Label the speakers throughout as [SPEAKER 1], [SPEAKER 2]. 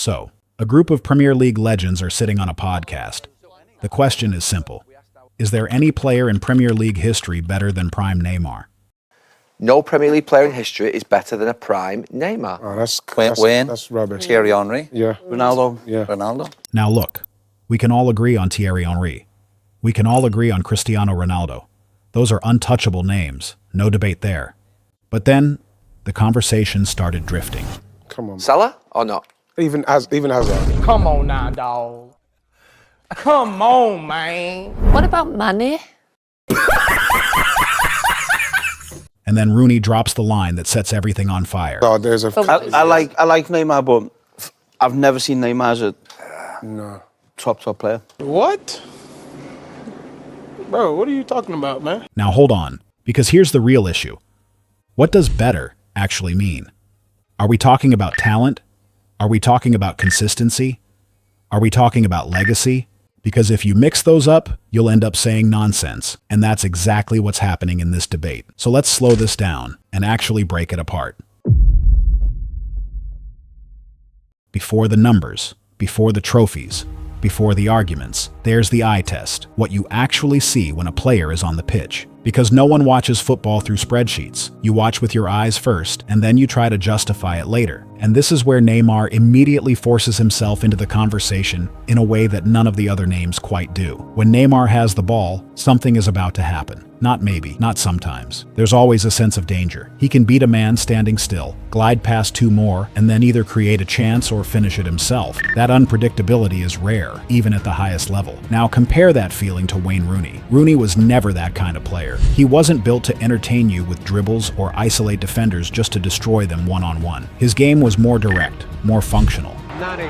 [SPEAKER 1] So, a group of Premier League legends are sitting on a podcast. The question is simple. Is there any player in Premier League history better than prime Neymar?
[SPEAKER 2] No Premier League player in history is better than a prime Neymar.
[SPEAKER 3] Oh, that's
[SPEAKER 4] Wayne,
[SPEAKER 3] that's rubbish.
[SPEAKER 4] Thierry Henry,
[SPEAKER 3] Yeah.
[SPEAKER 4] Ronaldo,
[SPEAKER 3] Yeah.
[SPEAKER 4] Ronaldo.
[SPEAKER 1] Now look, we can all agree on Thierry Henry. We can all agree on Cristiano Ronaldo. Those are untouchable names, no debate there. But then, the conversation started drifting.
[SPEAKER 3] Come on.
[SPEAKER 2] Salah or not?
[SPEAKER 3] Even Hazard.
[SPEAKER 5] Come on now, dog. Come on, man.
[SPEAKER 6] What about money?
[SPEAKER 1] And then Rooney drops the line that sets everything on fire.
[SPEAKER 3] Oh, there's a
[SPEAKER 4] I like Neymar, but I've never seen Neymar as a
[SPEAKER 3] no.
[SPEAKER 4] top player.
[SPEAKER 5] What? Bro, what are you talking about, man?
[SPEAKER 1] Now hold on, because here's the real issue. What does better actually mean? Are we talking about talent? Are we talking about consistency? Are we talking about legacy? Because if you mix those up, you'll end up saying nonsense, and that's exactly what's happening in this debate. So let's slow this down and actually break it apart. Before the numbers, before the trophies, before the arguments, there's the eye test, what you actually see when a player is on the pitch. Because no one watches football through spreadsheets. You watch with your eyes first, and then you try to justify it later. And this is where Neymar immediately forces himself into the conversation in a way that none of the other names quite do. When Neymar has the ball, something is about to happen. Not maybe, not sometimes. There's always a sense of danger. He can beat a man standing still, glide past two more, and then either create a chance or finish it himself. That unpredictability is rare, even at the highest level. Now compare that feeling to Wayne Rooney. Rooney was never that kind of player. He wasn't built to entertain you with dribbles or isolate defenders just to destroy them one-on-one. His game was more direct, more functional.
[SPEAKER 5] Nani.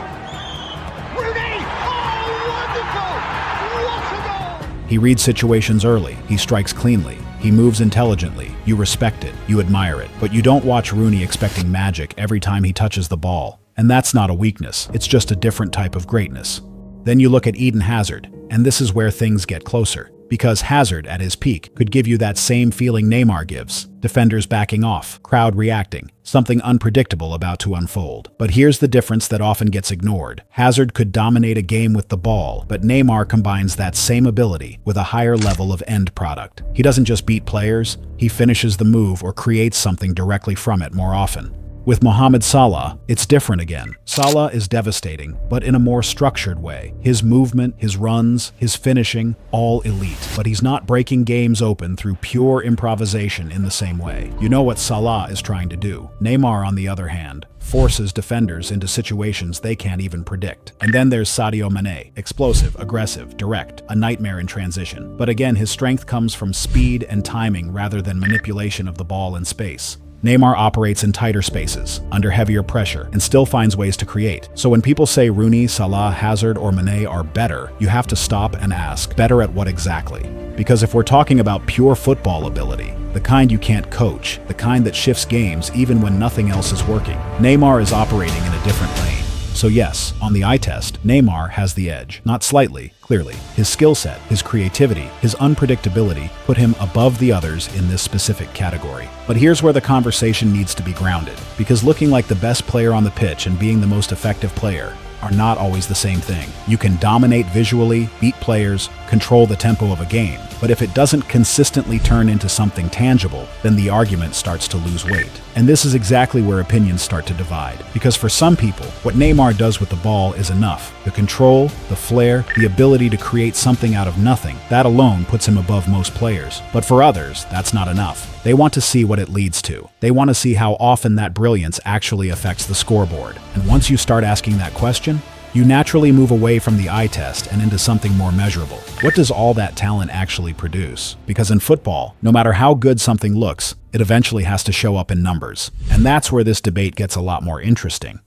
[SPEAKER 5] Rooney! Oh, wonderful! What a goal!
[SPEAKER 1] He reads situations early, he strikes cleanly, he moves intelligently, you respect it, you admire it. But you don't watch Rooney expecting magic every time he touches the ball. And that's not a weakness, it's just a different type of greatness. Then you look at Eden Hazard, and this is where things get closer. Because Hazard, at his peak, could give you that same feeling Neymar gives. Defenders backing off, crowd reacting, something unpredictable about to unfold. But here's the difference that often gets ignored. Hazard could dominate a game with the ball, but Neymar combines that same ability with a higher level of end product. He doesn't just beat players, he finishes the move or creates something directly from it more often. With Mohamed Salah, it's different again. Salah is devastating, but in a more structured way. His movement, his runs, his finishing, all elite. But he's not breaking games open through pure improvisation in the same way. You know what Salah is trying to do. Neymar, on the other hand, forces defenders into situations they can't even predict. And then there's Sadio Mane, explosive, aggressive, direct, a nightmare in transition. But again, his strength comes from speed and timing rather than manipulation of the ball in space. Neymar operates in tighter spaces, under heavier pressure, and still finds ways to create. So when people say Rooney, Salah, Hazard, or Mane are better, you have to stop and ask, better at what exactly? Because if we're talking about pure football ability, the kind you can't coach, the kind that shifts games even when nothing else is working, Neymar is operating in a different lane. So yes, on the eye test, Neymar has the edge. Not slightly, clearly. His skill set, his creativity, his unpredictability put him above the others in this specific category. But here's where the conversation needs to be grounded, because looking like the best player on the pitch and being the most effective player are not always the same thing. You can dominate visually, beat players, control the tempo of a game, but if it doesn't consistently turn into something tangible, then the argument starts to lose weight. And this is exactly where opinions start to divide. Because for some people, what Neymar does with the ball is enough. The control, the flair, the ability to create something out of nothing, that alone puts him above most players. But for others, that's not enough. They want to see what it leads to. They want to see how often that brilliance actually affects the scoreboard. And once you start asking that question, you naturally move away from the eye test and into something more measurable. What does all that talent actually produce? Because in football, no matter how good something looks, it eventually has to show up in numbers. And that's where this debate gets a lot more interesting.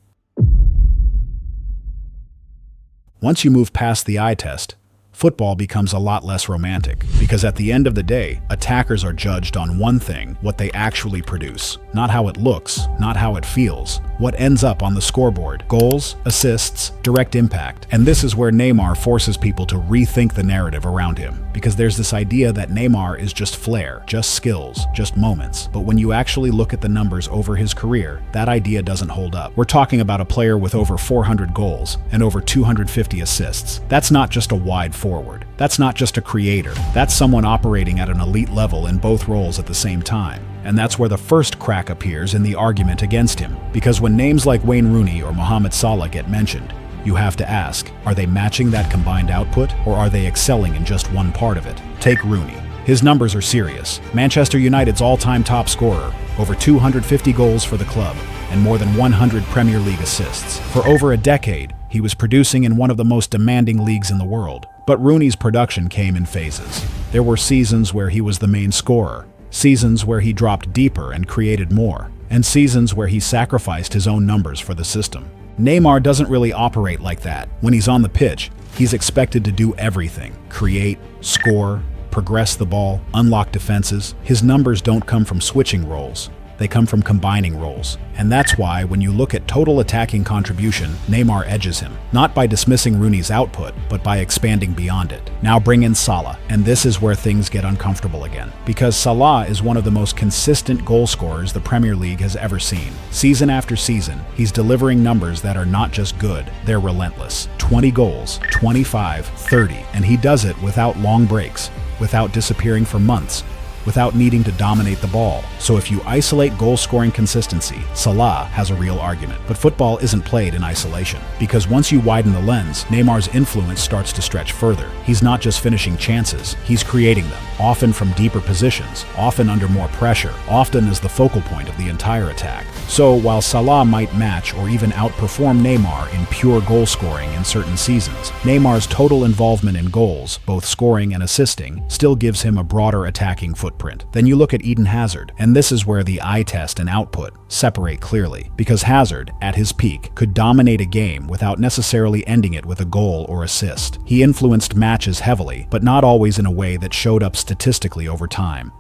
[SPEAKER 1] Once you move past the eye test, football becomes a lot less romantic. Because at the end of the day, attackers are judged on one thing, what they actually produce. Not how it looks, not how it feels, What ends up on the scoreboard? Goals, assists, direct impact. And this is where Neymar forces people to rethink the narrative around him. Because there's this idea that Neymar is just flair, just skills, just moments. But when you actually look at the numbers over his career, that idea doesn't hold up. We're talking about a player with over 400 goals and over 250 assists. That's not just a wide forward. That's not just a creator. That's someone operating at an elite level in both roles at the same time. And that's where the first crack appears in the argument against him. Because when names like Wayne Rooney or Mohamed Salah get mentioned, you have to ask, are they matching that combined output, or are they excelling in just one part of it? Take Rooney. His numbers are serious. Manchester United's all-time top scorer, over 250 goals for the club, and more than 100 Premier League assists. For over a decade, he was producing in one of the most demanding leagues in the world. But Rooney's production came in phases. There were seasons where he was the main scorer, seasons where he dropped deeper and created more, and seasons where he sacrificed his own numbers for the system. Neymar doesn't really operate like that. When he's on the pitch, he's expected to do everything: create, score, progress the ball, unlock defenses. His numbers don't come from switching roles. They come from combining roles. And that's why, when you look at total attacking contribution, Neymar edges him. Not by dismissing Rooney's output, but by expanding beyond it. Now bring in Salah, and this is where things get uncomfortable again. Because Salah is one of the most consistent goal scorers the Premier League has ever seen. Season after season, he's delivering numbers that are not just good, they're relentless. 20 goals, 25, 30, and he does it without long breaks, without disappearing for months, without needing to dominate the ball. So if you isolate goal-scoring consistency, Salah has a real argument. But football isn't played in isolation. Because once you widen the lens, Neymar's influence starts to stretch further. He's not just finishing chances, he's creating them, often from deeper positions, often under more pressure, often as the focal point of the entire attack. So while Salah might match or even outperform Neymar in pure goal scoring in certain seasons, Neymar's total involvement in goals, both scoring and assisting, still gives him a broader attacking footprint. Then you look at Eden Hazard, and this is where the eye test and output separate clearly. Because Hazard, at his peak, could dominate a game without necessarily ending it with a goal or assist. He influenced matches heavily, but not always in a way that showed up statistically over time.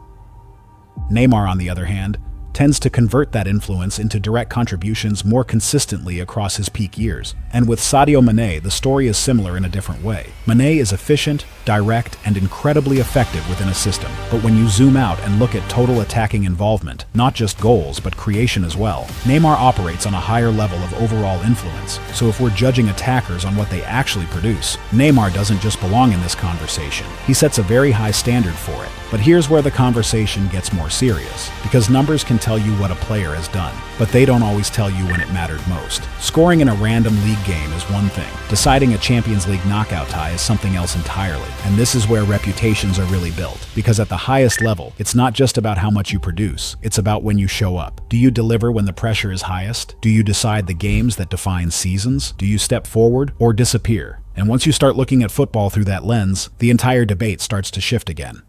[SPEAKER 1] Neymar, on the other hand, tends to convert that influence into direct contributions more consistently across his peak years. And with Sadio Mane, the story is similar in a different way. Mane is efficient, direct, and incredibly effective within a system. But when you zoom out and look at total attacking involvement, not just goals, but creation as well, Neymar operates on a higher level of overall influence. So if we're judging attackers on what they actually produce, Neymar doesn't just belong in this conversation. He sets a very high standard for it. But here's where the conversation gets more serious. Because numbers can tell you what a player has done, but they don't always tell you when it mattered most. Scoring in a random league game is one thing. Deciding a Champions League knockout tie is something else entirely. And this is where reputations are really built. Because at the highest level, it's not just about how much you produce, it's about when you show up. Do you deliver when the pressure is highest? Do you decide the games that define seasons? Do you step forward or disappear? And once you start looking at football through that lens, the entire debate starts to shift again.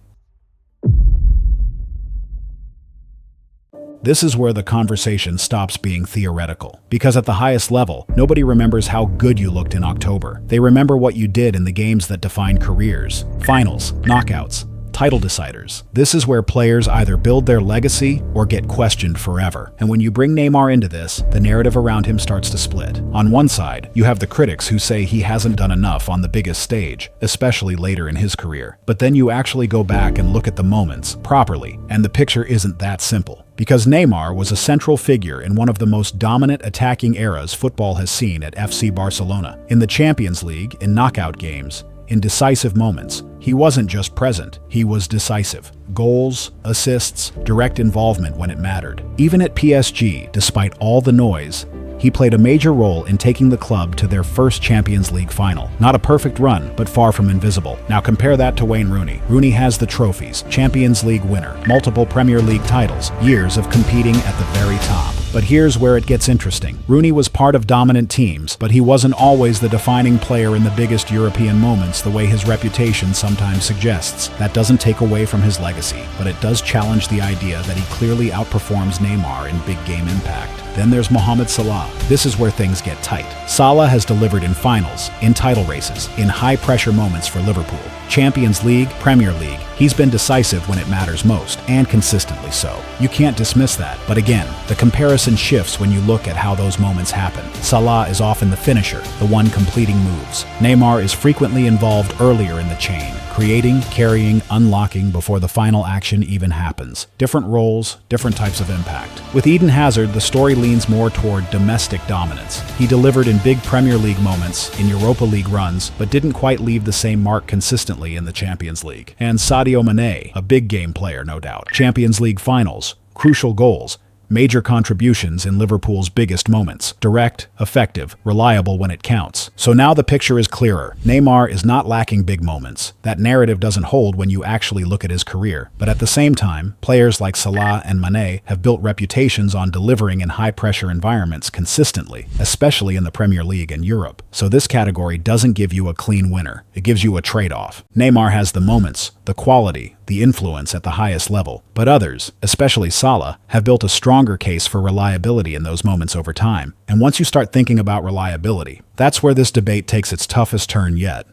[SPEAKER 1] This is where the conversation stops being theoretical. Because at the highest level, nobody remembers how good you looked in October. They remember what you did in the games that define careers, finals, knockouts, title deciders. This is where players either build their legacy or get questioned forever. And when you bring Neymar into this, the narrative around him starts to split. On one side, you have the critics who say he hasn't done enough on the biggest stage, especially later in his career. But then you actually go back and look at the moments properly, and the picture isn't that simple. Because Neymar was a central figure in one of the most dominant attacking eras football has seen at FC Barcelona. In the Champions League, in knockout games, in decisive moments, he wasn't just present, he was decisive. Goals, assists, direct involvement when it mattered. Even at PSG, despite all the noise, he played a major role in taking the club to their first Champions League final. Not a perfect run, but far from invisible. Now compare that to Wayne Rooney. Rooney has the trophies, Champions League winner, multiple Premier League titles, years of competing at the very top. But here's where it gets interesting. Rooney was part of dominant teams, but he wasn't always the defining player in the biggest European moments the way his reputation sometimes suggests. That doesn't take away from his legacy, but it does challenge the idea that he clearly outperforms Neymar in big game impact. Then there's Mohamed Salah. This is where things get tight. Salah has delivered in finals, in title races, in high-pressure moments for Liverpool. Champions League, Premier League, he's been decisive when it matters most, and consistently so. You can't dismiss that. But again, the comparison shifts when you look at how those moments happen. Salah is often the finisher, the one completing moves. Neymar is frequently involved earlier in the chain, creating, carrying, unlocking before the final action even happens. Different roles, different types of impact. With Eden Hazard, the story leans more toward domestic dominance. He delivered in big Premier League moments, in Europa League runs, but didn't quite leave the same mark consistently in the Champions League. And Sadio Mane, a big game player, no doubt. Champions League finals, crucial goals, major contributions in Liverpool's biggest moments. Direct, effective, reliable when it counts. So now the picture is clearer. Neymar is not lacking big moments. That narrative doesn't hold when you actually look at his career. But at the same time, players like Salah and Mane have built reputations on delivering in high-pressure environments consistently, especially in the Premier League and Europe. So this category doesn't give you a clean winner. It gives you a trade-off. Neymar has the moments, the quality, the influence at the highest level. But others, especially Salah, have built a stronger case for reliability in those moments over time. And once you start thinking about reliability, that's where this debate takes its toughest turn yet.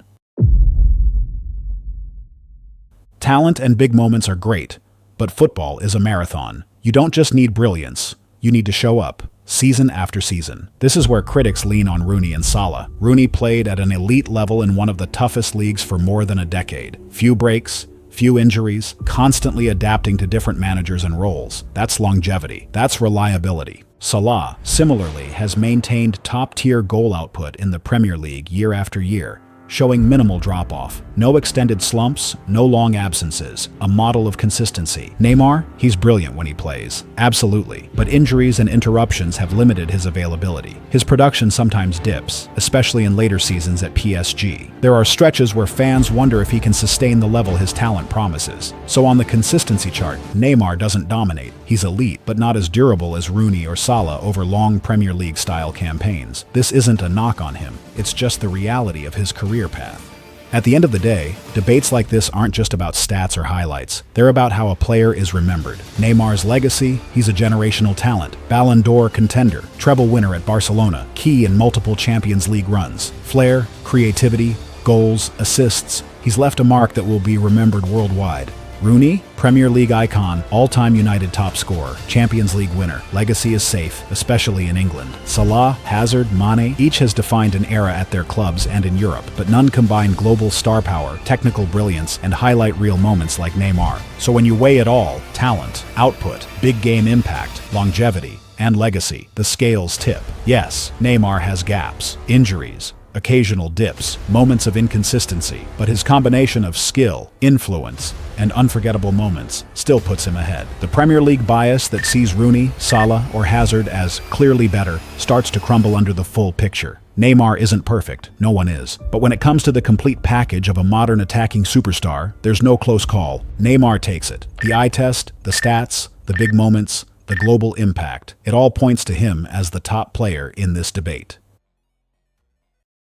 [SPEAKER 1] Talent and big moments are great, but football is a marathon. You don't just need brilliance, you need to show up, season after season. This is where critics lean on Rooney and Salah. Rooney played at an elite level in one of the toughest leagues for more than a decade. Few breaks, few injuries, constantly adapting to different managers and roles. That's longevity. That's reliability. Salah, similarly, has maintained top-tier goal output in the Premier League year after year, showing minimal drop-off. No extended slumps, no long absences, a model of consistency. Neymar, he's brilliant when he plays, absolutely, but injuries and interruptions have limited his availability. His production sometimes dips, especially in later seasons at PSG. There are stretches where fans wonder if he can sustain the level his talent promises. So on the consistency chart, Neymar doesn't dominate. He's elite, but not as durable as Rooney or Salah over long Premier League-style campaigns. This isn't a knock on him, it's just the reality of his career path. At the end of the day, debates like this aren't just about stats or highlights. They're about how a player is remembered. Neymar's legacy, he's a generational talent, Ballon d'Or contender, treble winner at Barcelona, key in multiple Champions League runs. Flair, creativity, goals, assists, he's left a mark that will be remembered worldwide. Rooney, Premier League icon, all-time United top scorer, Champions League winner. Legacy is safe, especially in England. Salah, Hazard, Mane, each has defined an era at their clubs and in Europe, but none combine global star power, technical brilliance, and highlight reel moments like Neymar. So when you weigh it all, talent, output, big game impact, longevity, and legacy, the scales tip. Yes, Neymar has gaps, injuries, occasional dips, moments of inconsistency, but his combination of skill, influence, and unforgettable moments still puts him ahead. The Premier League bias that sees Rooney, Salah, or Hazard as clearly better starts to crumble under the full picture. Neymar isn't perfect, no one is. But when it comes to the complete package of a modern attacking superstar, there's no close call. Neymar takes it. The eye test, the stats, the big moments, the global impact. It all points to him as the top player in this debate.